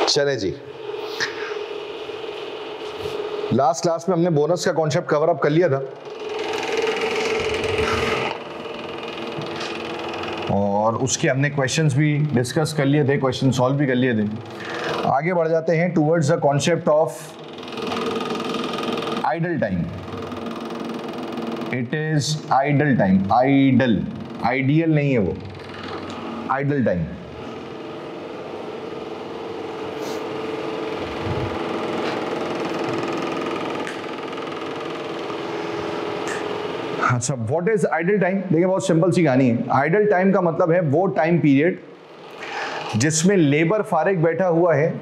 चले जी, last class में हमने बोनस का कॉन्सेप्ट कवर अप कर लिया था और उसके हमने क्वेश्चंस भी डिस्कस कर लिए थे, क्वेश्चन सॉल्व भी कर लिए थे। आगे बढ़ जाते हैं towards the concept of idle time. It is idle time, idle, ideal नहीं है वो, आइडल टाइम। अच्छा, व्हाट इज आइडल टाइम? देखिए बहुत सिंपल सी कहानी है। आइडल टाइम का मतलब है वो टाइम पीरियड जिसमें लेबर फारिग बैठा हुआ है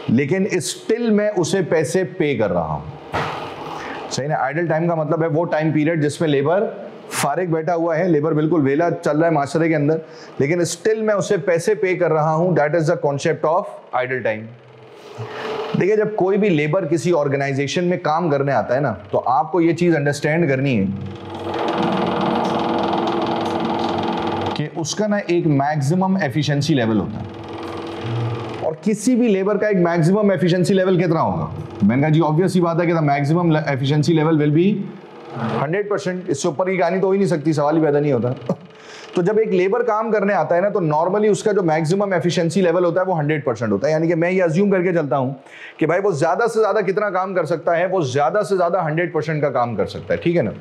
लेकिन स्टिल मैं उसे पैसे पे कर रहा हूं। सही ना? आइडल टाइम का मतलब है वो टाइम पीरियड जिसमें लेबर फारिग बैठा हुआ है, लेबर बिल्कुल वेला चल रहा है माशरे के अंदर, लेकिन स्टिल मैं उसे पैसे पे कर रहा हूं। That is the concept of idle time. देखिए, जब कोई भी लेबर किसी ऑर्गेनाइजेशन में काम करने आता है ना, तो आपको ये चीज अंडरस्टैंड करनी है कि उसका ना एक मैक्सिमम एफिशिएंसी लेवल होता है। और किसी भी लेबर का एक मैक्सिमम एफिशिएंसी लेवल कितना होगा? मैंने कहा जी ऑब्वियस सी बात है कि the maximum efficiency level will be 100%। इससे ऊपर की कहानी तो हो ही नहीं सकती, सवाल ही पैदा नहीं होता। तो जब एक लेबर काम करने आता है ना, तो नॉर्मली उसका जो मैक्सिमम एफिशिएंसी लेवल होता है वो 100% होता है। यानी कि मैं ये अज्यूम करके चलता हूं कि भाई वो ज्यादा से ज्यादा कितना काम कर सकता है? वो ज्यादा से ज्यादा 100% का काम कर सकता है, ठीक है ना?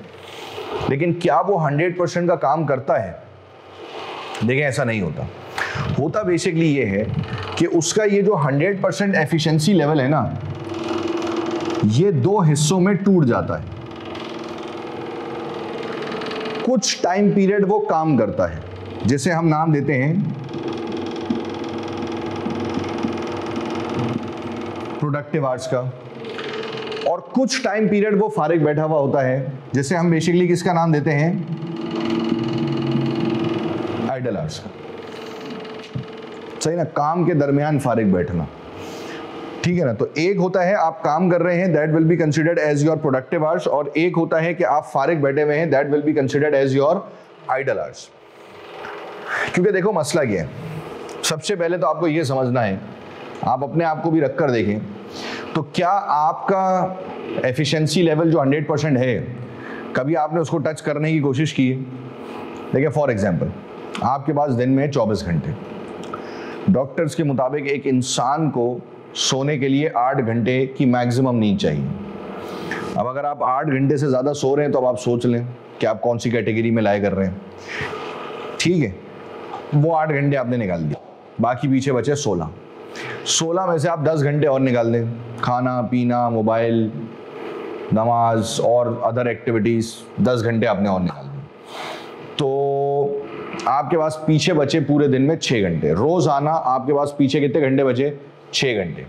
लेकिन क्या वो 100% का काम करता है? देखिए ऐसा नहीं होता। होता बेसिकली ये है कि उसका ये जो 100% एफिशिएंसी लेवल है ना, ये दो हिस्सों में टूट जाता है। कुछ टाइम पीरियड वो काम करता है जिसे हम नाम देते हैं प्रोडक्टिव आवर्स का, और कुछ टाइम पीरियड वो फारिग बैठा हुआ होता है जिसे हम बेसिकली किसका नाम देते हैं? आइडल आवर्स का। सही ना? काम के दरमियान फारिग बैठना, ठीक है ना? तो एक होता है आप काम कर रहे हैं, that will be considered as your productive hours, और एक होता है कि आप फारिग बैठे हुए हैं, that will be considered as your idle hours. क्योंकि देखो मसला क्या है, सबसे पहले तो आपको ये समझना है, आप अपने आप को भी रख कर देखें, तो क्या आपका एफिशिएंसी लेवल जो 100% है, कभी आपने उसको टच करने की कोशिश की है? देखिए फॉर एग्जांपल, आपके पास दिन में 24 घंटे, डॉक्टर्स के मुताबिक एक इंसान को सोने के लिए 8 घंटे की मैक्सिमम नींद चाहिए। अब अगर आप 8 घंटे से ज़्यादा सो रहे हैं तो अब आप सोच लें कि आप कौन सी कैटेगरी में लाए कर रहे हैं, ठीक है? वो 8 घंटे आपने निकाल दिए, बाकी पीछे बचे 16 में से आप 10 घंटे और निकाल दें, खाना पीना, मोबाइल, नमाज और अदर एक्टिविटीज़, 10 घंटे आपने और निकाल दिए, तो आपके पास पीछे बचे पूरे दिन में 6 घंटे। रोजाना आपके पास पीछे कितने घंटे बचे? 6 घंटे।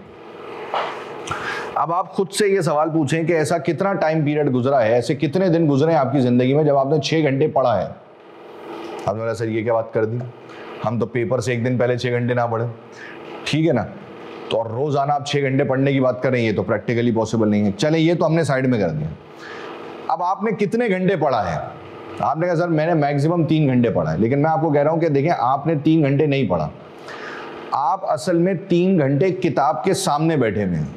अब आप खुद से ये सवाल पूछें कि ऐसा कितना टाइम पीरियड गुजरा है, ऐसे कितने दिन गुजरे हैं आपकी जिंदगी में जब आपने 6 घंटे पढ़ा है? आपने बोला सर ये क्या बात कर दी, हम तो पेपर से एक दिन पहले 6 घंटे ना पढ़े, ठीक है ना? तो रोजाना आप 6 घंटे पढ़ने की बात कर रहे हैं, ये तो प्रैक्टिकली पॉसिबल नहीं है। चले ये तो हमने साइड में कर दिया। अब आपने कितने घंटे पढ़ा है? आपने कहा सर मैंने मैक्सिमम 3 घंटे पढ़ा है, लेकिन मैं आपको कह रहा हूं कि देखें आपने 3 घंटे नहीं पढ़ा, आप असल में 3 घंटे किताब के सामने बैठे हुए हैं,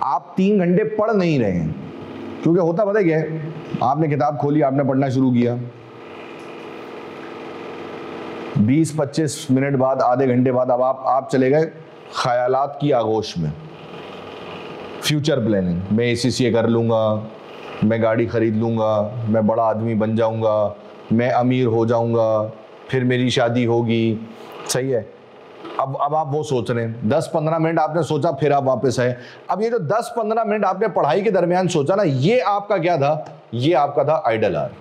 आप 3 घंटे पढ़ नहीं रहे हैं। क्योंकि होता पता क्या है, आपने किताब खोली, आपने पढ़ना शुरू किया, 20-25 मिनट बाद, आधे घंटे बाद अब आप चले गए ख्यालात की आगोश में, फ्यूचर प्लानिंग, मैं ACCA कर लूँगा, मैं गाड़ी खरीद लूँगा, मैं बड़ा आदमी बन जाऊँगा, मैं अमीर हो जाऊँगा, फिर मेरी शादी होगी, सही है? अब आप वो सोच रहे हैं, 10-15 मिनट आपने सोचा, फिर आप वापस आए। अब ये जो 10-15 मिनट आपने पढ़ाई के दरमियान सोचा ना, ये आपका क्या था? ये आपका था आइडल आवर।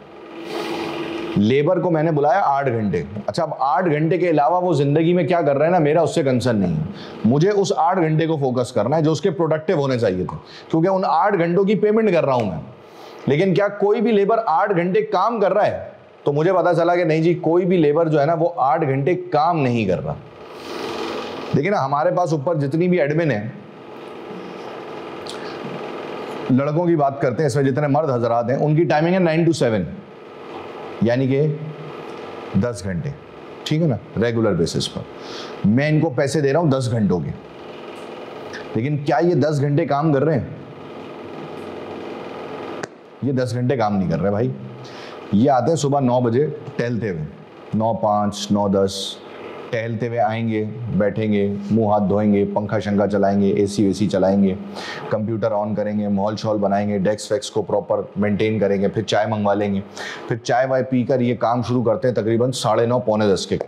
लेबर को मैंने बुलाया 8 घंटे। अच्छा, अब 8 घंटे के अलावा वो जिंदगी में क्या कर रहे हैं ना, मेरा उससे कंसर्न नहीं है। मुझे उस 8 घंटे को फोकस करना है जो उसके प्रोडक्टिव होने चाहिए थे, क्योंकि उन 8 घंटों की पेमेंट कर रहा हूं मैं। लेकिन क्या कोई भी लेबर 8 घंटे काम कर रहा है? तो मुझे पता चला कि नहीं जी, कोई भी लेबर जो है ना वो 8 घंटे काम नहीं कर रहा। देखिए ना, हमारे पास ऊपर जितनी भी एडमिन है, लड़कों की बात करते हैं, इसमें जितने मर्द हजरात हैं, उनकी टाइमिंग है 9 to 7, यानी कि 10 घंटे, ठीक है ना, रेगुलर बेसिस पर। मैं इनको पैसे दे रहा हूं 10 घंटों के, लेकिन क्या ये 10 घंटे काम कर रहे हैं? ये 10 घंटे काम नहीं कर रहे भाई। ये आते हैं सुबह 9 बजे टहलते हुए, 9:05, 9:10 टहलते हुए आएंगे, बैठेंगे, मुंह हाथ धोएंगे, पंखा शंखा चलाएंगे, एसी वेसी चलाएंगे, कंप्यूटर ऑन करेंगे, माहौल शॉल बनाएंगे, डेस्क वेक्स को प्रॉपर मेंटेन करेंगे, फिर चाय मंगवा लेंगे, फिर चाय वाय पीकर ये काम शुरू करते हैं तकरीबन 9:30 पौने 10 के।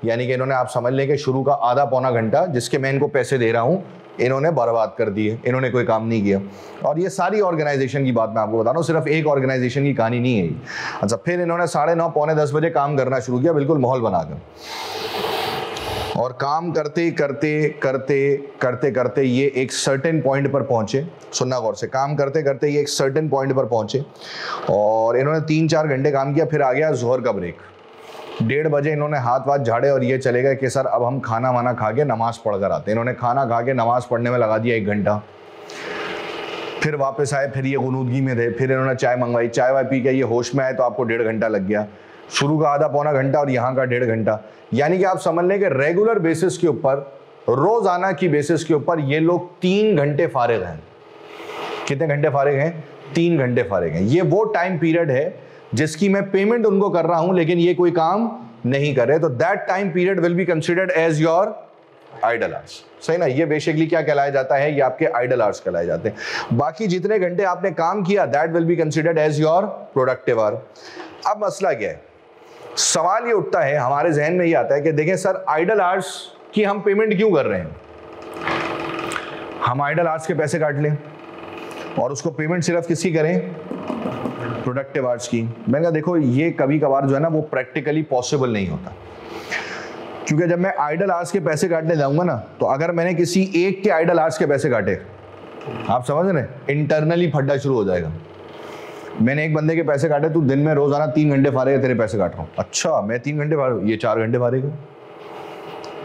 यानी कि इन्होंने, आप समझ लें कि शुरू का आधा पौना घंटा जिसके मैं इनको पैसे दे रहा हूँ, इन्होंने बर्बाद कर दिए, इन्होंने कोई काम नहीं किया। और ये सारी ऑर्गेनाइजेशन की बात मैं आपको बता रहा हूँ, सिर्फ एक ऑर्गेनाइजेशन की कहानी नहीं है ये। अच्छा, फिर इन्होंने 9:30 पौने 10 बजे काम करना शुरू किया, बिल्कुल माहौल बनाकर, और काम करते करते करते करते करते ये एक सर्टेन पॉइंट पर पहुंचे। सुनना गौर से, काम करते करते ये एक सर्टेन पॉइंट पर पहुंचे और इन्होंने 3-4 घंटे काम किया। फिर आ गया जोहर का ब्रेक, 1:30 बजे इन्होंने हाथ वाथ झाड़े और ये चले गए कि सर अब हम खाना वाना खा के नमाज पढ़ कर आते हैं। इन्होंने खाना खा के नमाज पढ़ने में लगा दिया 1 घंटा। फिर वापस आए, फिर ये गुनूदगी में थे, फिर इन्होंने चाय मंगवाई, चाय वाय पी के ये होश में आए तो आपको 1.5 घंटा लग गया। शुरू का आधा पौना घंटा और यहाँ का 1.5 घंटा। यानी कि आप समझ लें कि रेगुलर बेसिस के ऊपर, रोजाना की बेसिस के ऊपर ये लोग 3 घंटे फारिग हैं। कितने घंटे फारिग हैं? 3 घंटे फारिग हैं। ये वो टाइम पीरियड है जिसकी मैं पेमेंट उनको कर रहा हूं, लेकिन ये कोई काम नहीं कर रहे। तो that time period will be considered as your idle hours. सही ना? ये बेसिकली क्या कहलाया जाता है? ये आपके आइडल आवर्स कहलाए जाते हैं। बाकी जितने घंटे आपने काम किया, that will be considered as your productive hour. अब मसला क्या है? सवाल ये उठता है, हमारे जहन में ये आता है कि देखें सर, आइडल आवर्स की हम पेमेंट क्यों कर रहे हैं? हम आइडल आवर्स के पैसे काट लें और उसको पेमेंट सिर्फ किसकी करें? प्रोडक्टिव आवर्स की। मैंने कहा देखो, ये कभी कभार जो है ना वो प्रैक्टिकली पॉसिबल नहीं होता, क्योंकि जब मैं आइडल आवर्स के पैसे काटने जाऊंगा ना, तो अगर मैंने किसी एक के आइडल आवर्स के पैसे काटे, आप समझ रहे, इंटरनली फड्डा शुरू हो जाएगा। मैंने एक बंदे के पैसे काटे, तू दिन में रोजाना 3 घंटे फारेगा, तेरे पैसे काट रहा हूं। अच्छा, मैं 3 घंटे फारेगा, ये 4 घंटे फारेगा,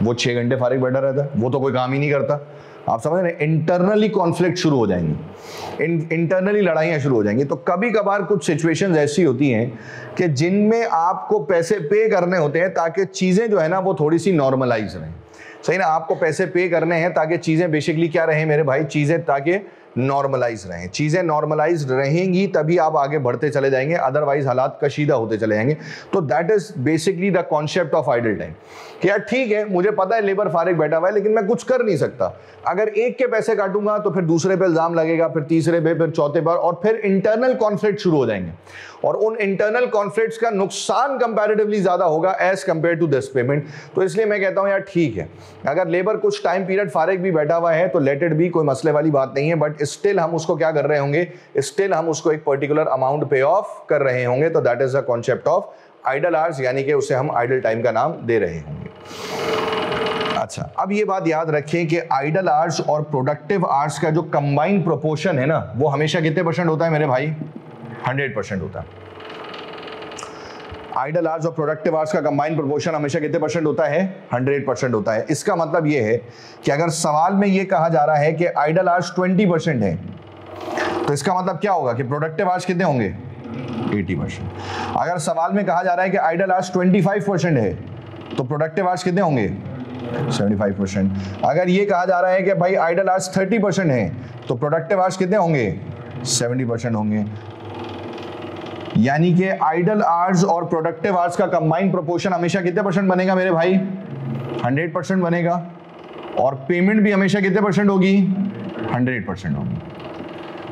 वो 6 घंटे फारिग बैठा रहता है, वो तो कोई काम ही नहीं करता। आप समझ रहे, इंटरनली कॉन्फ्लिक्ट शुरू हो जाएंगे, इंटरनली लड़ाइयाँ शुरू हो जाएंगी। तो कभी कभार कुछ सिचुएशंस ऐसी होती हैं कि जिनमें आपको पैसे पे करने होते हैं ताकि चीज़ें जो है ना वो थोड़ी सी नॉर्मलाइज रहें। सही ना? आपको पैसे पे करने हैं ताकि चीज़ें बेसिकली क्या रहें मेरे भाई? चीज़ें ताकि नॉर्मलाइज रहें। चीज़ें नॉर्मलाइज रहेंगी तभी आप आगे बढ़ते चले जाएंगे, अदरवाइज हालात कशीदा होते चले जाएंगे। तो that is basically the concept of idle time कि यार ठीक है, मुझे पता है लेबर फारिग बैठा हुआ है, लेकिन मैं कुछ कर नहीं सकता। अगर एक के पैसे काटूंगा तो फिर दूसरे पे इल्जाम लगेगा, फिर तीसरे पे, फिर चौथे पर, और फिर इंटरनल कॉन्फ्लिक्ट शुरू हो जाएंगे। और उन इंटरनल कॉन्फ्लिक्ट्स का नुकसान कंपैरेटिवली ज्यादा होगा as compare to this payment. तो इसलिए मैं कहता हूं यार ठीक है, अगर लेबर कुछ टाइम पीरियड फारिग भी बैठा हुआ है तो लेट इट बी, कोई मसले वाली बात नहीं है। बट स्टिल हम उसको क्या कर रहे होंगे? स्टिल हम उसको एक पर्टिकुलर अमाउंट पे ऑफ कर रहे होंगे। तो that is the concept of idle hours, यानी कि उसे हम आइडल टाइम का नाम दे रहे होंगे। अच्छा, अब ये बात याद रखें कि आइडल आवर्स और प्रोडक्टिव आवर्स का जो कंबाइंड प्रोपोर्शन है ना, वो हमेशा कितने % होता है मेरे भाई? 100% होता है। आइडल आवर्स और प्रोडक्टिव आवर्स का कंबाइंड प्रोपोर्शन हमेशा कितने % होता है? 100% होता है। इसका मतलब ये है कि अगर सवाल में ये कहा जा रहा है कि आइडल आवर्स 20% है, तो इसका मतलब क्या होगा कि प्रोडक्टिव आवर्स कितने होंगे? 80%। अगर सवाल में कहा जा रहा है कि आइडल आवर्स 25% है, तो प्रोडक्टिव आवर्स कितने होंगे? 75%। अगर ये कहा जा रहा है कि भाई आइडल आवर्स 30% है, तो प्रोडक्टिव आवर्स कितने होंगे? 70% होंगे। यानी कि आइडल आवर्स और प्रोडक्टिव आवर्स का कंबाइंड प्रोपोर्शन हमेशा कितने % बनेगा मेरे भाई? 100% बनेगा। और पेमेंट भी हमेशा कितने % होगी? 100% होगी।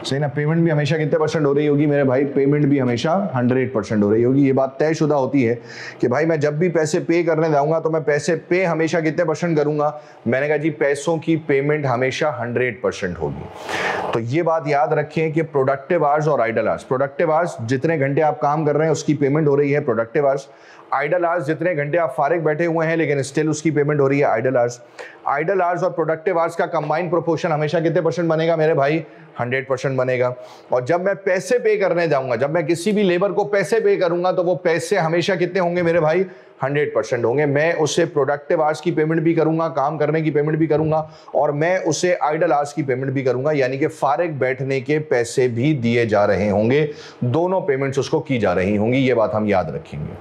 सही ना? पेमेंट भी हमेशा कितने % हो रही होगी मेरे भाई? पेमेंट भी हमेशा 100% हो रही होगी। ये बात तयशुदा होती है कि भाई मैं जब भी पैसे पे करने जाऊंगा तो मैं पैसे पे हमेशा कितने % करूंगा? मैंने कहा जी पैसों की पेमेंट हमेशा 100% होगी। तो ये बात याद रखें कि प्रोडक्टिव आवर्स और आइडल आवर्स, प्रोडक्टिव आवर्स जितने घंटे आप काम कर रहे हैं उसकी पेमेंट हो रही है प्रोडक्टिव आवर्स। आइडल आवर्स जितने घंटे आप फारिग बैठे हुए हैं लेकिन स्टिल उसकी पेमेंट हो रही है आइडल आवर्स। आइडल आवर्स और प्रोडक्टिव आवर्स का कंबाइंड प्रोपोर्शन हमेशा कितने % बनेगा मेरे भाई? 100% बनेगा। और जब मैं पैसे पे करने जाऊंगा, जब मैं किसी भी लेबर को पैसे पे करूंगा, तो वो पैसे हमेशा कितने होंगे मेरे भाई? 100% होंगे। मैं उसे प्रोडक्टिव आवर्स की पेमेंट भी करूंगा, काम करने की पेमेंट भी करूंगा, और मैं उसे आइडल आवर्स की पेमेंट भी करूंगा, यानी कि फारिग बैठने के पैसे भी दिए जा रहे होंगे। दोनों पेमेंट्स उसको की जा रही होंगी। ये बात हम याद रखेंगे।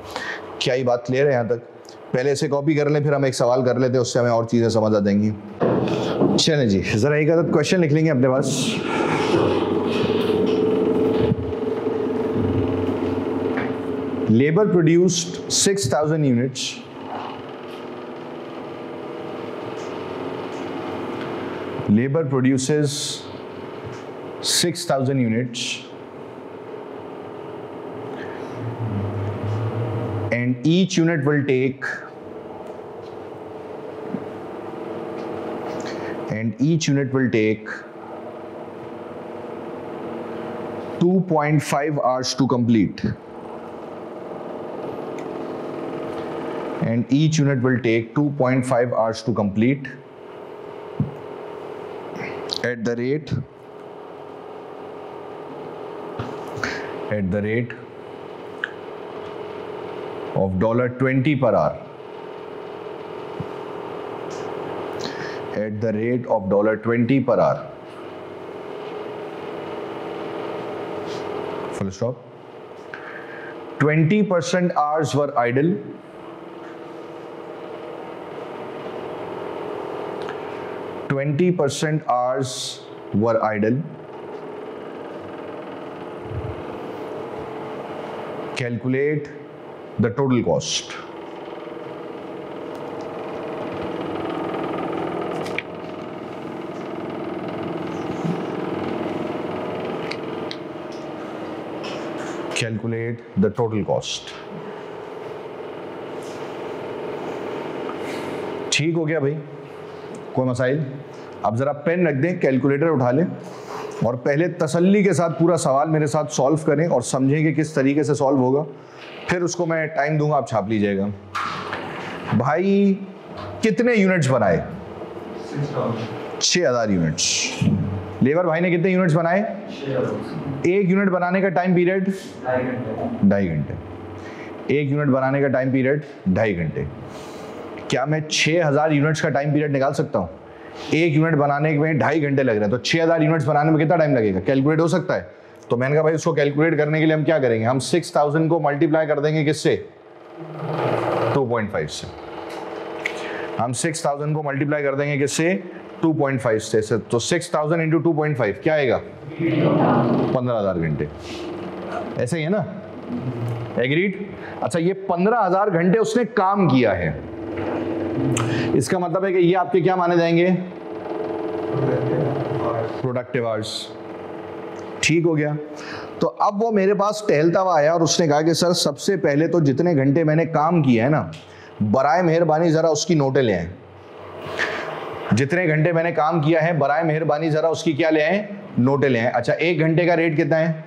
क्या ये बात क्लियर है यहाँ तक? पहले इसे कॉपी कर लें, फिर हम एक सवाल कर लेते हैं, उससे हमें और चीज़ें समझ आ जाएंगी। चलें जी, जरा एक आदत क्वेश्चन लिख लेंगे अपने पास। Labour produced 6,000 units, labor produces 6,000 units and each unit will take 2.5 hours to complete, and each unit will take 2.5 hours to complete at the rate of $20 per hour. At the rate of $20 per hour. Full stop. 20% hours were idle. 20% hours were idle. Calculate the total cost. Calculate the total cost. ठीक हो गया भाई, कोई मसाइल? अब जरा pen रख दें, कैलकुलेटर उठा लें और पहले तसल्ली के साथ पूरा सवाल मेरे साथ सॉल्व करें और समझें कि किस तरीके से सॉल्व होगा। फिर उसको मैं टाइम दूंगा, आप छाप लीजिएगा। भाई कितने यूनिट्स बनाए? 6,000 यूनिट्स। लेबर भाई ने कितने यूनिट्स बनाए? 1 यूनिट बनाने का टाइम पीरियड 2.5 घंटे। 1 यूनिट बनाने का टाइम पीरियड 2.5 घंटे। क्या मैं 6,000 यूनिट्स का टाइम पीरियड निकाल सकता हूँ? 1 यूनिट बनाने में 2.5 घंटे लग रहे हैं, तो 6,000 यूनिट्स बनाने में कितना टाइम लगेगा? कैलकुलेट हो सकता है? तो मैंने कहा भाई उसको कैलकुलेट करने के लिए हम क्या करेंगे, हम 6,000 को मल्टीप्लाई कर देंगे किससे? 2.5 से। हम 6,000 को मल्टीप्लाई कर देंगे किससे? 2.5 से। तो 6,000 इंटू 2.5 क्या आएगा? 15,000 घंटे। ऐसे ही है ना? एग्रीड? अच्छा, ये 15,000 घंटे उसने काम किया है, इसका मतलब है कि ये आपके क्या माने जाएंगे? Productive hours. ठीक हो गया। तो अब वो मेरे पास टहलता हुआ आया और उसने कहा कि सर सबसे पहले तो जितने घंटे मैंने काम किया है ना, बराए मेहरबानी जरा उसकी नोटें ले आए। जितने घंटे मैंने काम किया है बराए मेहरबानी जरा उसकी क्या ले आए? नोटें ले आए। अच्छा, 1 घंटे का रेट कितना है?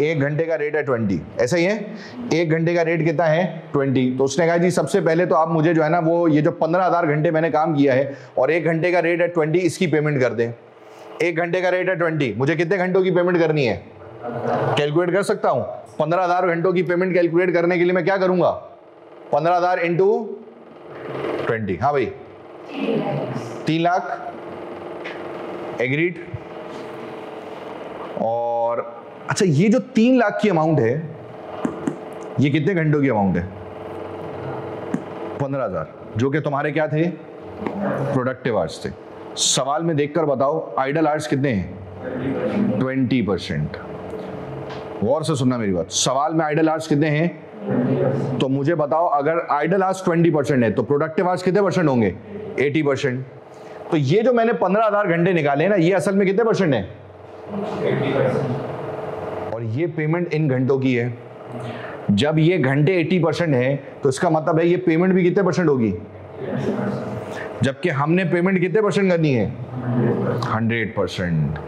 1 घंटे का रेट है 20, ऐसा ही है? 1 घंटे का रेट कितना है? 20। तो उसने कहा जी सबसे पहले तो आप मुझे जो है ना वो ये जो 15,000 घंटे मैंने काम किया है और 1 घंटे का रेट है 20, इसकी पेमेंट कर दें। 1 घंटे का रेट है 20, मुझे कितने घंटों की पेमेंट करनी है? कैलकुलेट कर सकता हूं। 15,000 घंटों की पेमेंट कैलकुलेट करने के लिए मैं क्या करूंगा? 15,000 इंटू 20। हाँ भाई, 3 लाख। एग्रीड? और अच्छा, ये जो 3 लाख की अमाउंट है, ये कितने घंटों की अमाउंट है? 15,000, जो कि तुम्हारे क्या थे? प्रोडक्टिव आवर्स थे। सवाल में देखकर बताओ आइडल आवर्स कितने हैं? 20%। गौर से सुनना मेरी बात, सवाल में आइडल आवर्स कितने हैं? तो मुझे बताओ अगर आइडल आवर्स 20% है तो प्रोडक्टिव आवर्स कितने परसेंट होंगे? 80%। तो ये जो मैंने 15,000 घंटे निकाले ना, ये असल में कितने परसेंट है? 80%। और ये पेमेंट इन घंटों की है। जब ये घंटे 80% है तो इसका मतलब है ये पेमेंट भी कितने परसेंट होगी? जबकि हमने पेमेंट कितने परसेंट करनी है? 100%।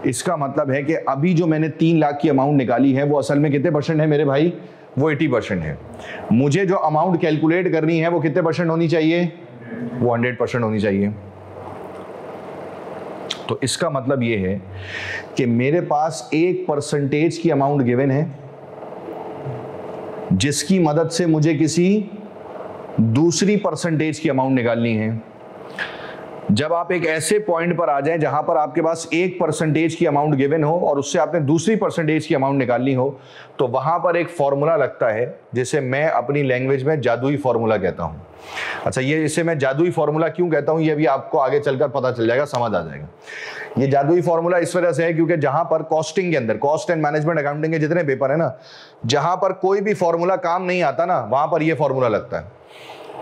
इसका मतलब है कि अभी जो मैंने 3 लाख की अमाउंट निकाली है वो असल में कितने परसेंट है मेरे भाई? वो 80% है। मुझे जो अमाउंट कैलकुलेट करनी है वो कितने परसेंट होनी चाहिए? वो 100% होनी चाहिए। तो इसका मतलब ये है कि मेरे पास एक परसेंटेज की अमाउंट गिवन है जिसकी मदद से मुझे किसी दूसरी परसेंटेज की अमाउंट निकालनी है। जब आप एक ऐसे पॉइंट पर आ जाएं जहां पर आपके पास 1% की अमाउंट गिवन हो और उससे आपने दूसरी परसेंटेज की अमाउंट निकालनी हो, तो वहां पर एक फॉर्मूला लगता है जिसे मैं अपनी लैंग्वेज में जादुई फॉर्मूला कहता हूं। अच्छा, ये इसे मैं जादुई फॉर्मूला क्यों कहता हूं, ये भी आपको आगे चलकर पता चल जाएगा, समझ आ जाएगा। ये जादुई फॉर्मूला इस वजह से है क्योंकि जहां पर कॉस्टिंग के अंदर, कॉस्ट एंड मैनेजमेंट अकाउंटिंग के जितने पेपर है ना, जहां पर कोई भी फॉर्मूला काम नहीं आता ना, वहां पर ये फॉर्मूला लगता है।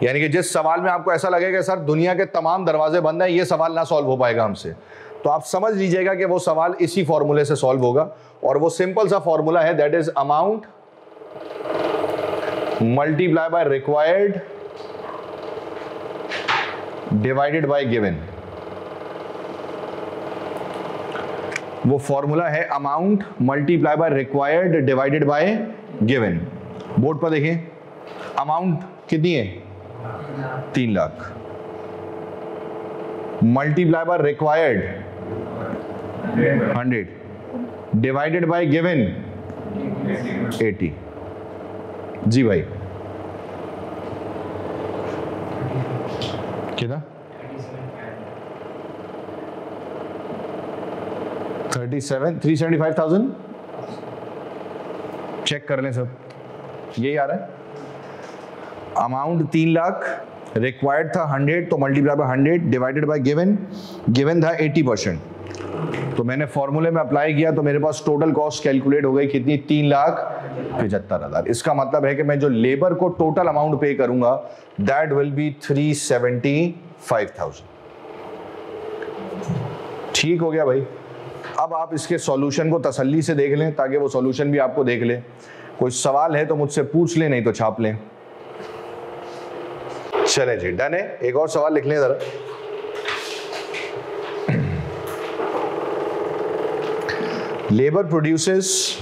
यानी कि जिस सवाल में आपको ऐसा लगेगा सर दुनिया के तमाम दरवाजे बंद हैं, ये सवाल ना सॉल्व हो पाएगा हमसे, तो आप समझ लीजिएगा कि वो सवाल इसी फॉर्मूले से सॉल्व होगा। और वो सिंपल सा फॉर्मूला है, that is amount multiply by required divided by given. वो फॉर्मूला है amount multiply by required divided by given. Board पर देखिए, अमाउंट कितनी है? 3 lakh, multiply by required 100, divided by given 80। जी भाई कितना? 375,000। चेक कर लें सब, यही आ रहा है। अमाउंट 3 लाख, रिक्वायर्ड था 100, तो multiply by 100 divided by given था 80%। तो मैंने फॉर्मूले में अप्लाई किया तो मेरे पास टोटल कॉस्ट कैलकुलेट हो गई कितनी? 3,75,000। इसका मतलब है कि मैं जो लेबर को टोटल अमाउंट पे करूंगा दैट विल बी 375,000। ठीक हो गया भाई। अब आप इसके सॉल्यूशन को तसल्ली से देख लें ताकि वो सॉल्यूशन भी आपको देख ले। कोई सवाल है तो मुझसे पूछ लें, नहीं तो छाप लें। चले जी, डन है। एक और सवाल लिख लें जरा। Labour produces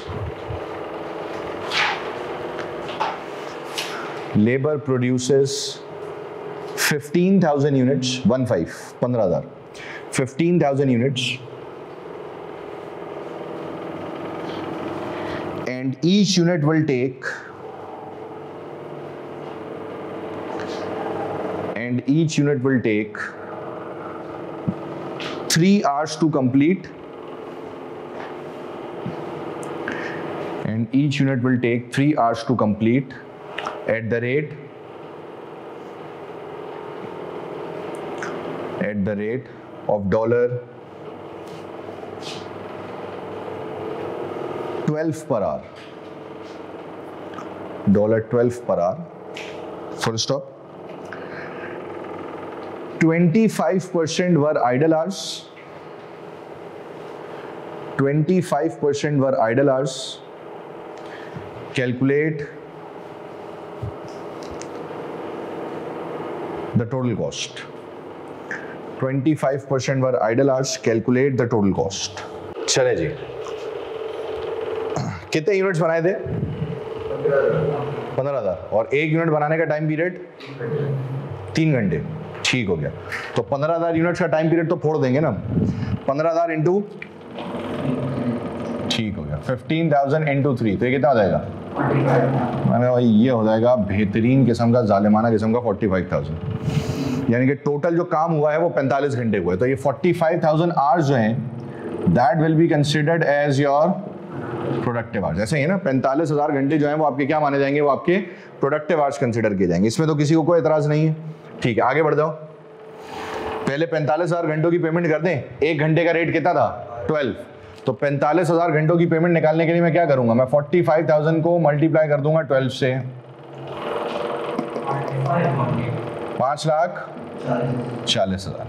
15,000 units, 15,000 15,000 units, and each unit will take 3 hours to complete, and each unit will take 3 hours to complete at the rate of $12 per hour. $12 per hour. Full stop. 25% were idle hours. 25% were idle hours. Calculate the total cost. 25% were idle hours. Calculate the total cost. चले जी, कितने units बनाए थे? 15,000। और एक unit बनाने का time period 3 घंटे। ठीक हो गया। तो 15,000 यूनिट्स का टाइम पीरियड तो फोड़ देंगे ना, 15,000 इंटू, ठीक हो गया, 15,000 इंटू 3, तो ये कितना हो जाएगा? मैंने भाई ये हो जाएगा बेहतरीन किस्म का, जालिमाना किस्म का 45,000। यानी कि टोटल जो काम हुआ है वो 45 घंटे हुआ है। तो ये 45,000 आवर्स जो हैं that will be considered as your productive hours. ऐसे ही ना, 45,000 घंटे जो हैं वो आपके क्या माने जाएंगे? वो आपके प्रोडक्टिव आवर्स कंसिडर किए जाएंगे। इसमें तो किसी को कोई एतराज नहीं है। ठीक है, आगे बढ़ जाओ। पहले 45,000 घंटों की पेमेंट कर दें। 1 घंटे का रेट कितना था? 12। तो 45,000 घंटों की पेमेंट निकालने के लिए मैं क्या करूंगा? मैं 45,000 को मल्टीप्लाई कर दूंगा 12 से, 5,40,000।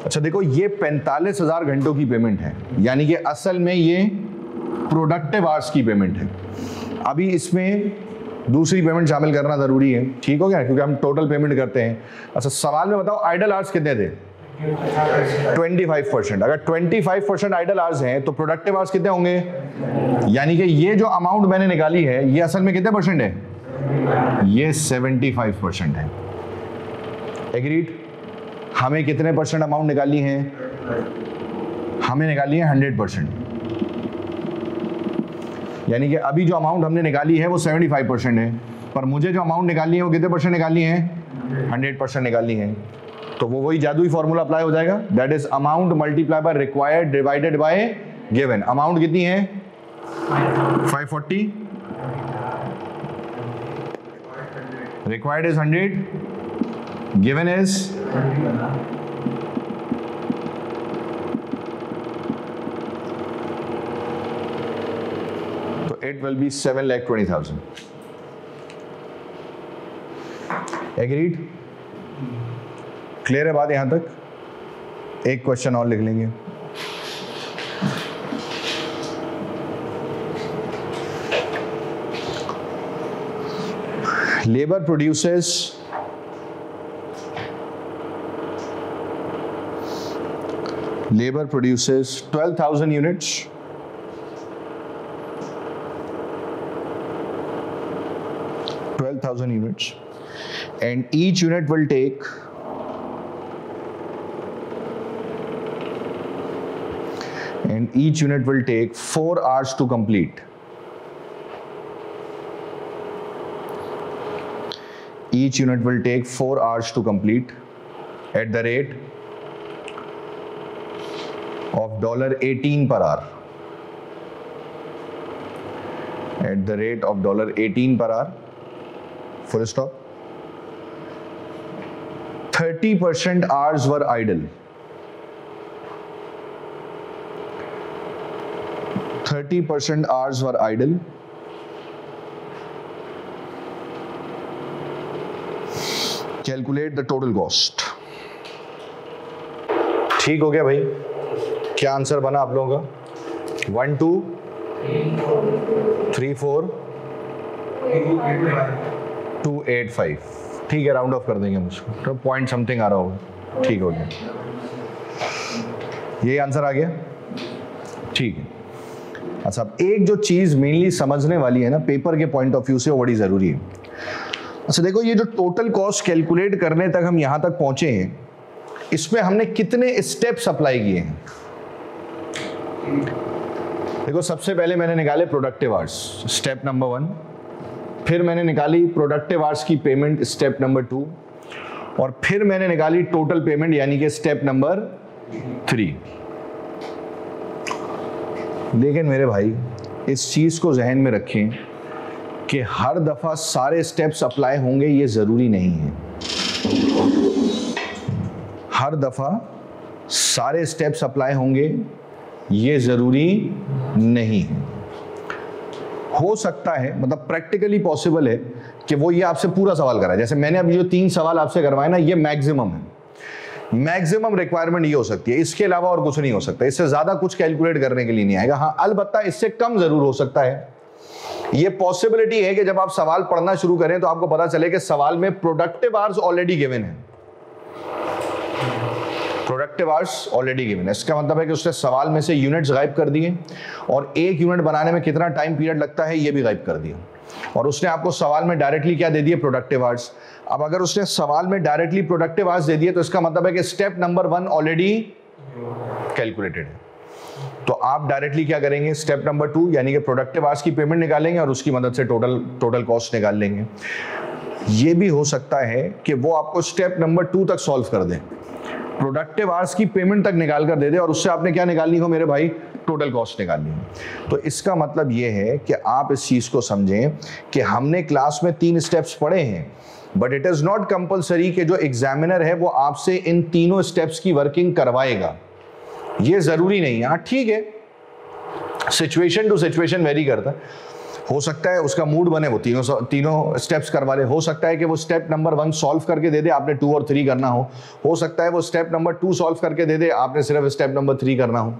अच्छा देखो, ये 45,000 घंटों की पेमेंट है, यानी कि असल में ये प्रोडक्टिव आवर्स की पेमेंट है। अभी इसमें दूसरी पेमेंट शामिल करना जरूरी है। ठीक हो गया, क्योंकि हम टोटल पेमेंट करते हैं। अच्छा, सवाल में बताओ आइडल आवर्स कितने थे? 25%। अगर 25% आइडल आवर्स हैं तो प्रोडक्टिव आवर्स कितने होंगे? यानी कि ये जो अमाउंट मैंने निकाली है ये असल में कितने परसेंट है? ये 75% है। एग्रीड? हमें कितने परसेंट अमाउंट निकाली है? हमें निकाली है 100%। यानी कि अभी जो अमाउंट हमने निकाली है वो 75% है, पर मुझे जो अमाउंट निकालनी है वो कितने परसेंट निकालनी है? 100% निकालनी है। तो वो वही जादुई फॉर्मूला अप्लाई हो जाएगा, that is amount multiply by required divided by given. Amount कितनी है 540, रिक्वायर्ड इज 100, गिवन इज तो it will B 7,20,000। Agreed? Clear है बात यहां तक? एक क्वेश्चन और लिख लेंगे। Labor produces 12,000 units. And each unit will take 4 hours to complete. Each unit will take 4 hours to complete at the rate of $18 per hour. At the rate of $18 per hour. Full stop. 30% hours were idle. 30% hours were idle. Calculate the total cost. ठीक हो गया भाई? क्या answer बना आप लोगों का? 1 2 3 4 285। ठीक है, राउंड ऑफ कर देंगे मुझको, तो पॉइंट समथिंग आ रहा होगा। ठीक हो गया, ये आंसर आ गया। ठीक है। अच्छा, अब एक जो चीज मेनली समझने वाली है ना पेपर के पॉइंट ऑफ व्यू से, वो बड़ी जरूरी है। अच्छा देखो, ये जो टोटल कॉस्ट कैलकुलेट करने तक हम यहां तक पहुंचे हैं, इसमें हमने कितने स्टेप्स अप्लाई किए हैं? देखो, सबसे पहले मैंने निकाले प्रोडक्टिव आवर्स, स्टेप नंबर 1। फिर मैंने निकाली प्रोडक्टिव आवर्स की पेमेंट, स्टेप नंबर 2। और फिर मैंने निकाली टोटल पेमेंट, यानी कि स्टेप नंबर 3। लेकिन मेरे भाई, इस चीज को जहन में रखें कि हर दफा सारे स्टेप्स अप्लाई होंगे ये जरूरी नहीं है। हर दफा सारे स्टेप्स अप्लाई होंगे ये जरूरी नहीं है। हो सकता है, मतलब प्रैक्टिकली पॉसिबल है कि वो ये आपसे पूरा सवाल कराए। जैसे मैंने अभी जो 3 सवाल आपसे करवाए ना, ये मैक्सिमम है। मैक्सिमम रिक्वायरमेंट ये हो सकती है, इसके अलावा और कुछ नहीं हो सकता। इससे ज्यादा कुछ कैलकुलेट करने के लिए नहीं आएगा। हाँ, अलबत्ता इससे कम जरूर हो सकता है। ये पॉसिबिलिटी है कि जब आप सवाल पढ़ना शुरू करें तो आपको पता चले कि सवाल में प्रोडक्टिव आवर्स ऑलरेडी गिवन है। प्रोडक्टिव आवर्स ऑलरेडी गिवन है, इसका मतलब है कि उसने सवाल में से यूनिट्स गायब कर दिए और एक यूनिट बनाने में कितना टाइम पीरियड लगता है ये भी गायब कर दिया। और उसने आपको सवाल में डायरेक्टली क्या दे दिए? Productive hours. अब अगर उसने सवाल में डायरेक्टली प्रोडक्टिव आवर्स दे दिए तो इसका मतलब है कि स्टेप नंबर 1 ऑलरेडी कैलकुलेटेड है। तो आप डायरेक्टली क्या करेंगे? स्टेप नंबर 2 यानी कि प्रोडक्टिव आवर्स की पेमेंट निकालेंगे और उसकी मदद से टोटल कॉस्ट निकाल लेंगे। ये भी हो सकता है कि वो आपको स्टेप नंबर 2 तक सॉल्व कर दे, प्रोडक्टिव आवर्स की पेमेंट तक निकाल कर दे दे, और उससे आपने क्या निकालनी हो मेरे भाई? टोटल कॉस्ट निकालनी हो। तो इसका मतलब ये है कि आप इस चीज को समझें कि हमने क्लास में 3 स्टेप्स पढ़े हैं, but it is not compulsory कि जो एग्जामिनर है वो आपसे इन तीनों स्टेप्स की वर्किंग करवाएगा। ये जरूरी नहीं है। हाँ ठीक है, सिचुएशन टू सिचुएशन वेरी करता है। हो सकता है उसका मूड बने वो तीनों स्टेप्स करवा ले। हो सकता है कि वो स्टेप नंबर 1 सॉल्व करके दे दे, आपने 2 और 3 करना हो सकता है वो स्टेप नंबर 2 सॉल्व करके दे दे, आपने सिर्फ स्टेप नंबर 3 करना हो।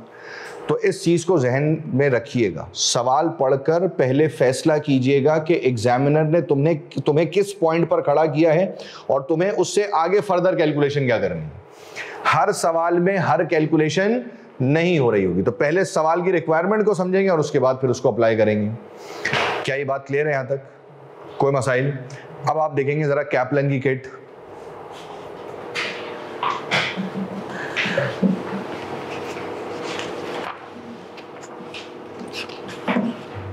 तो इस चीज को जहन में रखिएगा। सवाल पढ़कर पहले फैसला कीजिएगा कि एग्जामिनर ने तुम्हें किस पॉइंट पर खड़ा किया है और तुम्हें उससे आगे फर्दर कैलकुलेशन क्या करनी है। हर सवाल में हर कैलकुलेशन नहीं हो रही होगी, तो पहले सवाल की रिक्वायरमेंट को समझेंगे और उसके बाद फिर उसको अप्लाई करेंगे। क्या ये बात क्लियर है यहां तक? कोई मसाइल? अब आप देखेंगे जरा कैपलन की किट।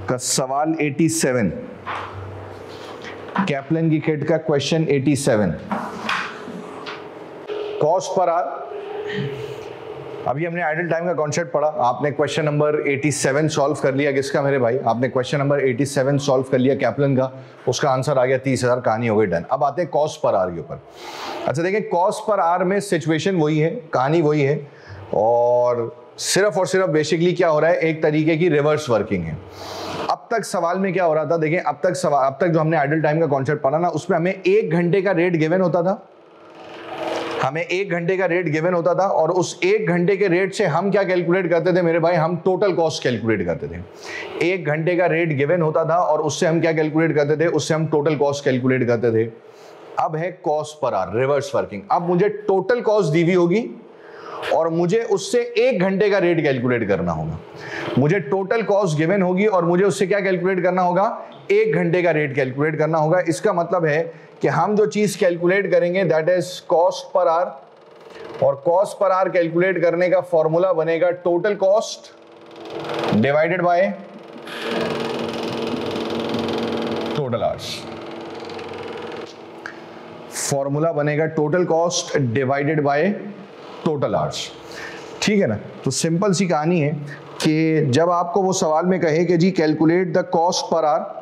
का सवाल 87, कैपलन की किट का क्वेश्चन 87। Cost per our. अभी हमने आइडल टाइम का कॉन्सेप्ट पढ़ा, आपने क्वेश्चन नंबर 87 सॉल्व कर लिया। किसका मेरे भाई? आपने क्वेश्चन नंबर 87 सॉल्व कर लिया कैप्लन का, उसका आंसर आ गया 30,000, कहानी हो गई डन। अब आते हैं कॉस्ट पर आवर के ऊपर। अच्छा देखिए, कॉस्ट पर आवर में सिचुएशन वही है, कहानी वही है, और सिर्फ बेसिकली क्या हो रहा है, एक तरीके की रिवर्स वर्किंग है। अब तक सवाल में क्या हो रहा था, देखिए अब तक जो हमने आइडल टाइम का कॉन्सेप्ट पढ़ा ना, उसमें हमें 1 घंटे का रेट गिवन होता था, हमें 1 घंटे का रेट गिवन होता था, और उस 1 घंटे के रेट से हम क्या कैलकुलेट करते थे मेरे भाई? हम टोटल कॉस्ट कैलकुलेट करते थे। 1 घंटे का रेट गिवन होता था और उससे हम क्या कैलकुलेट करते थे? उससे हम टोटल कॉस्ट कैलकुलेट करते थे। अब है cost per our, reverse working. अब मुझे टोटल कॉस्ट दी हुई होगी और मुझे उससे 1 घंटे का रेट कैलकुलेट करना होगा। मुझे टोटल कॉस्ट गिवन होगी और मुझे उससे क्या कैलकुलेट करना होगा? 1 घंटे का रेट कैलकुलेट करना होगा। इसका मतलब है कि हम जो चीज कैलकुलेट करेंगे that is cost per hour, और कॉस्ट पर आवर कैलकुलेट करने का फॉर्मूला बनेगा total cost divided by total hours. Formula बनेगा total cost divided by total hours, ठीक है ना। तो सिंपल सी कहानी है कि जब आपको वो सवाल में कहे कि जी calculate the cost per hour,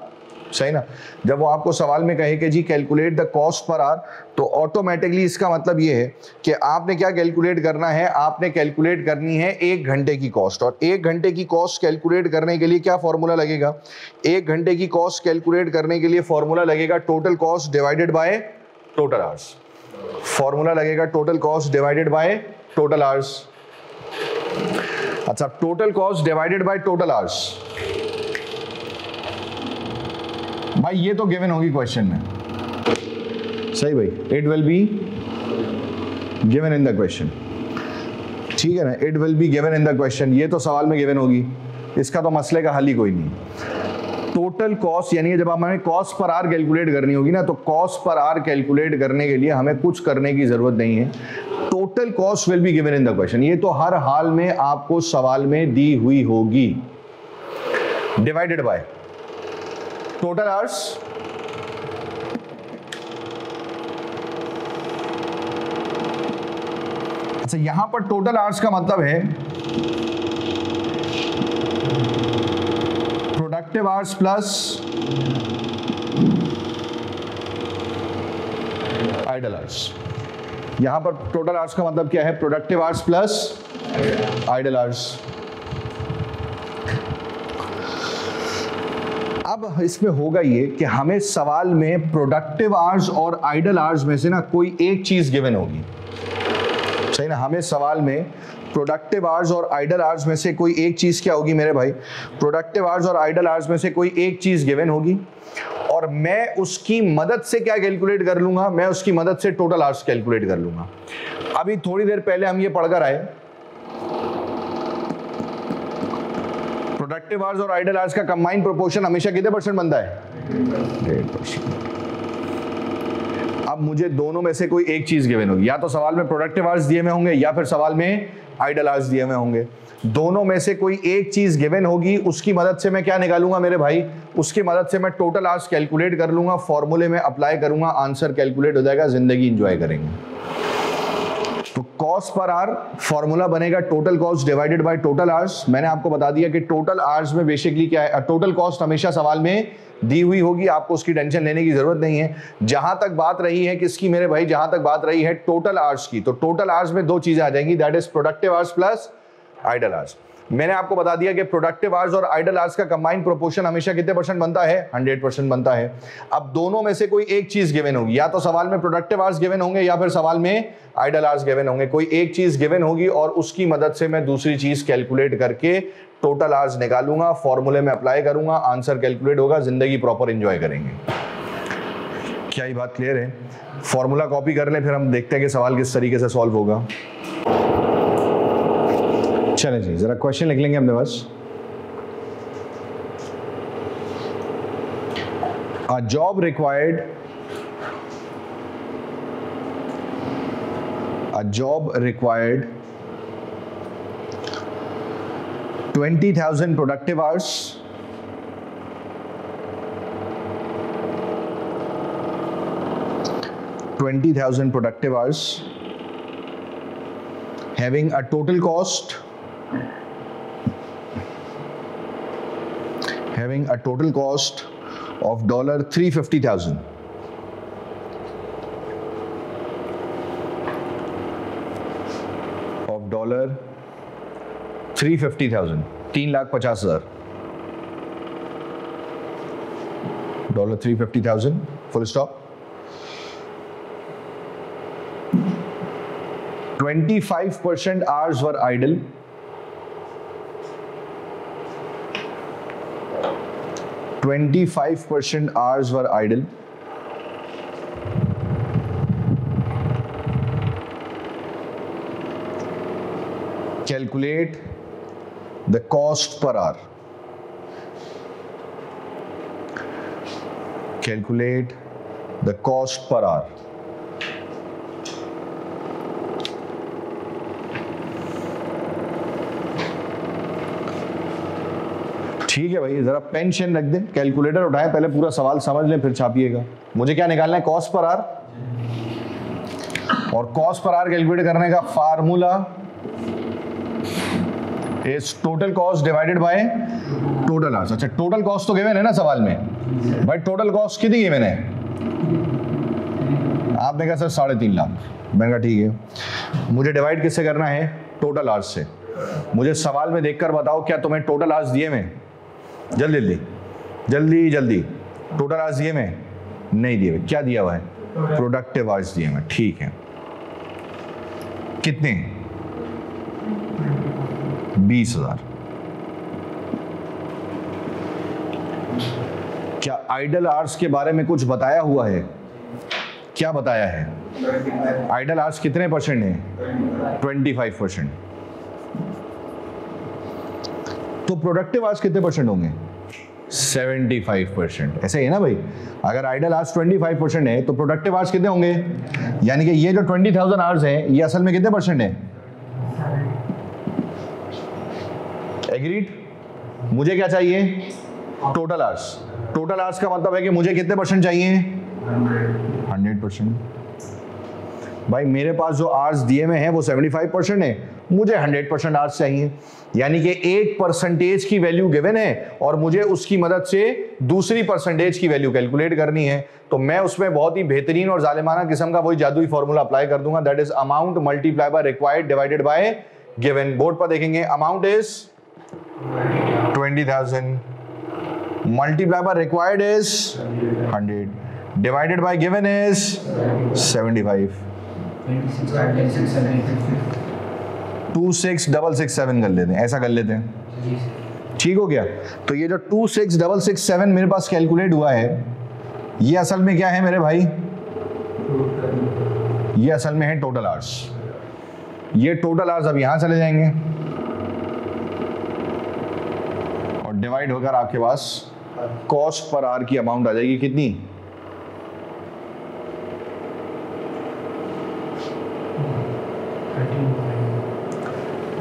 सही ना, जब वो आपको सवाल में कहे कि जी calculate the cost per hour, तो ऑटोमेटिकली इसका मतलब ये है कि आपने क्या कैलकुलेट करना है? आपने कैलकुलेट करनी है 1 घंटे की कॉस्ट, और 1 घंटे की कॉस्ट कैलकुलेट करने के लिए क्या फॉर्मूला लगेगा? 1 घंटे की कॉस्ट कैलकुलेट करने के लिए फॉर्मूला लगेगा total cost divided by total hours. Formula लगेगा total cost divided by total hours. अच्छा, total cost divided by total hours, भाई ये तो गिवन होगी क्वेश्चन में, सही भाई, it will be given in the question, ठीक है ना, it will be given in the question, ये तो सवाल में गिवन होगी, इसका तो मसले का हल ही कोई नहीं। टोटल कॉस्ट यानी जब हमें कॉस्ट पर आवर कैलकुलेट करनी होगी ना, तो कॉस्ट पर आवर कैलकुलेट करने के लिए हमें कुछ करने की जरूरत नहीं है, total cost will be given in the question. ये तो हर हाल में आपको सवाल में दी हुई होगी, डिवाइडेड बाय टोटल आवर्स। अच्छा, यहां पर टोटल आवर्स का मतलब है productive hours plus idle hours. यहां पर टोटल आवर्स का मतलब क्या है? Productive hours plus idle hours. अब इसमें होगा ये कि हमें सवाल में प्रोडक्टिव आवर्स और आइडल आवर्स में से ना कोई एक चीज गिवन होगी, सही ना। हमें सवाल में प्रोडक्टिव आवर्स और आइडल आवर्स में से कोई एक चीज क्या होगी मेरे भाई? प्रोडक्टिव आवर्स और आइडल आवर्स में से कोई एक चीज गिवन होगी, और मैं उसकी मदद से क्या कैलकुलेट कर लूंगा? मैं उसकी मदद से टोटल आवर्स कैलकुलेट कर लूंगा। अभी थोड़ी देर पहले हम ये पढ़कर आए, प्रोडक्टिव आवर्स और आइडल आवर्स का कंबाइंड प्रोपोर्शन हमेशा कितने परसेंट बनता है? 100%। अब मुझे दोनों में से कोई एक चीज गिवन होगी, या तो सवाल में प्रोडक्टिव आवर्स दिए हुए होंगे या फिर सवाल में आइडल आवर्स दिए हुए होंगे। दोनों में से कोई एक चीज गिवन होगी, उसकी मदद से मैं क्या निकालूंगा मेरे भाई? उसकी मदद से मैं टोटल आवर्स कैलकुलेट कर लूंगा, फॉर्मूले में अप्लाई करूंगा, आंसर कैलकुलेट हो जाएगा, जिंदगी एंजॉय करेंगे। तो कॉस्ट पर आवर फॉर्मूला बनेगा total cost divided by total hours. मैंने आपको बता दिया कि टोटल आवर्स में बेसिकली क्या है, टोटल कॉस्ट हमेशा सवाल में दी हुई होगी, आपको उसकी टेंशन लेने की जरूरत नहीं है। जहां तक बात रही है किसकी मेरे भाई? जहां तक बात रही है टोटल आवर्स की, तो टोटल आवर्स में दो चीजें आ जाएंगी, that is productive hours plus idle hours. मैंने आपको बता दिया कि प्रोडक्टिव आवर्स और आइडल आवर्स का कंबाइंड प्रोपोर्शन हमेशा कितने परसेंट बनता है? 100% बनता है। अब दोनों में से कोई एक चीज गिवन होगी, या तो सवाल में प्रोडक्टिव आवर्स गिवन होंगे या फिर सवाल में आइडल आवर्स गिवन होंगे। कोई एक चीज गिवन होगी और उसकी मदद से मैं दूसरी चीज कैलकुलेट करके टोटल आवर्स निकालूंगा, फॉर्मूले में अप्लाई करूंगा, आंसर कैलकुलेट होगा, जिंदगी प्रॉपर एंजॉय करेंगे। क्या ये बात क्लियर है? फॉर्मूला कॉपी कर लें, फिर हम देखते हैं कि सवाल किस तरीके से सॉल्व होगा। चलें जी, जरा क्वेश्चन लिख लेंगे अपने पास। A job required 20,000 productive hours, having a total cost of $350,000. of $350,000, 3,50,000. $350,000, full stop. 25% hours were idle. 25% hours were idle. Calculate the cost per hour. Calculate the cost per hour. ठीक है भाई, जरा पेन शेन रख दें, calculator उठाएं, पहले पूरा सवाल समझ लें फिर छापिएगा। मुझे क्या निकालना है? Cost per are. और कॉस्ट पर आर कैलकुलेट करने का formula is total cost divided by total hours. अच्छा, टोटल कॉस्ट तो गिवन है ना सवाल में भाई, टोटल कॉस्ट कितनी गिवन है? आपने कहा सर 3.5 लाख। मैंने कहा ठीक है, मुझे डिवाइड किससे करना है? टोटल आवर्स से। मुझे सवाल में देखकर बताओ क्या तुम्हें टोटल आवर्स दिए मैं? जल्दी जल्दी जल्दी जल्दी, टोटल आवर्स दिए मैं? नहीं दिए। क्या दिया हुआ है? प्रोडक्टिव आवर्स दिए मैं। ठीक है, कितने? 20,000। क्या आइडल आवर्स के बारे में कुछ बताया हुआ है? क्या बताया है? आइडल आवर्स कितने परसेंट है? 25%। तो प्रोडक्टिव आवर्स कितने परसेंट होंगे? 75%। ऐसे ही ना भाई, अगर आइडल आवर्स 25% है तो प्रोडक्टिव आवर्स कितने होंगे? यानी कि ये जो 20,000 आवर्स है ये असल में कितने परसेंट है? एग्रीड? मुझे क्या चाहिए? Total hours. टोटल आवर्स का मतलब है कि मुझे कितने परसेंट चाहिए? 100%। भाई मेरे पास जो आवर्स दिए हुए हैं वो 75% है, मुझे 100% आवर्स चाहिए। यानी कि एक परसेंटेज की वैल्यू गिवन है और मुझे उसकी मदद से दूसरी परसेंटेज की वैल्यू कैलकुलेट करनी है। तो मैं उसमें बहुत ही बेहतरीन और जालिमाना किस्म का वही जादुई फॉर्मूला अप्लाई कर दूंगा, that is amount multiply by required divided by given. Board पर देखेंगे, amount is 20,000 multiply by required is 100 divided by given is 75। 26,667 कर लेते हैं, ऐसा कर लेते हैं, ठीक हो गया। तो ये जो 26,667 मेरे पास कैलकुलेट हुआ है, ये असल में क्या है मेरे भाई? ये असल में है टोटल आवर्स। ये टोटल आवर्स अब यहां चले जाएंगे और डिवाइड होकर आपके पास कॉस्ट पर आवर की अमाउंट आ जाएगी। कितनी?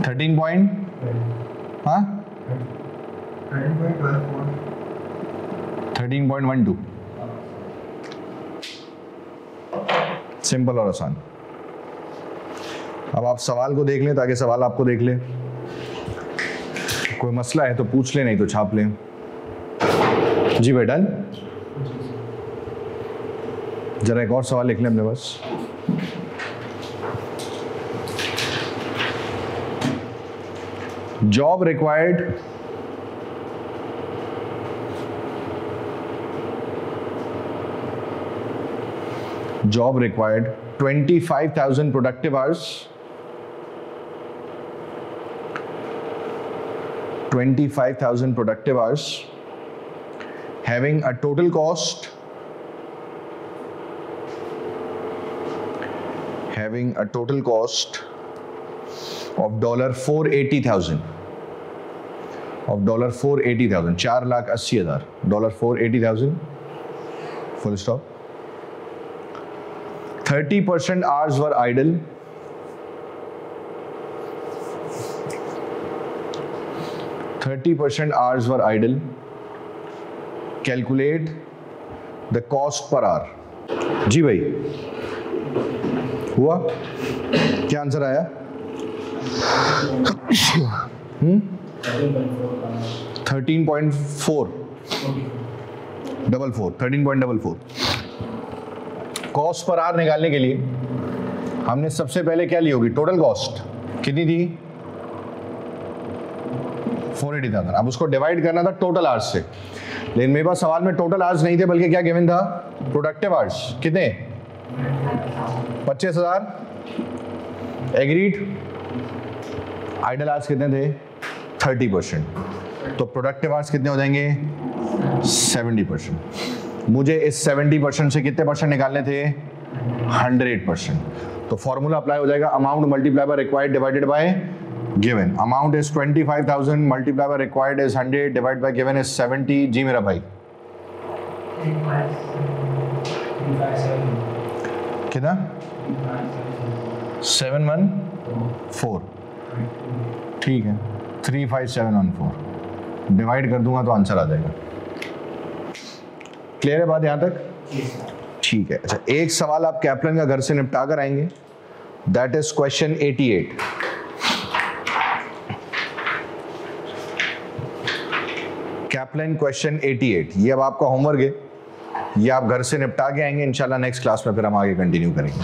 13 पॉइंट, हाँ 13.12। सिंपल और आसान। अब आप सवाल को देख लें ताकि सवाल आपको देख ले। कोई मसला है तो पूछ ले, नहीं तो छाप लें। जी भाई डन। जरा एक और सवाल लिख लें अपने पास। Job required job required 25,000 productive hours, 25,000 productive hours, having a total cost of $480,000 of $480,000, 4,80,000, $480,000, full stop. 30% hours were idle. 30% hours were idle. Calculate the cost per hour. जी भाई, हुआ क्या आंसर आया? 13.44 कॉस्ट पर आर निकालने के लिए हमने सबसे पहले क्या ली होगी, टोटल कॉस्ट कितनी थी 480,000। अब उसको डिवाइड करना था टोटल आवर्स से, लेकिन मेरे पास सवाल में टोटल आवर्स नहीं थे, बल्कि क्या गिवन था, प्रोडक्टिव आवर्स। कितने 25,000 एग्रीड। आइडल आवर्स कितने थे 30%, तो प्रोडक्टिव आवर्स कितने हो जाएंगे 70%। मुझे इस 70% से कितने परसेंट निकालने थे 100%। तो फॉर्मूला अप्लाई हो जाएगा, amount multiply by required divided by given. Amount is 25,000 multiply by required is 100 divide by given is 70। जी मेरा भाई कितना 714, ठीक है 35714 डिवाइड कर दूंगा तो आंसर आ जाएगा। क्लियर है बात यहां तक? ठीक है। अच्छा, एक सवाल आप कैप्लन का घर से निपटा कर आएंगे, that is question 88। Kaplan question 88, ये अब आपका होमवर्क है, ये आप घर से निपटा के आएंगे, इंशाल्लाह नेक्स्ट क्लास में फिर हम आगे कंटिन्यू करेंगे।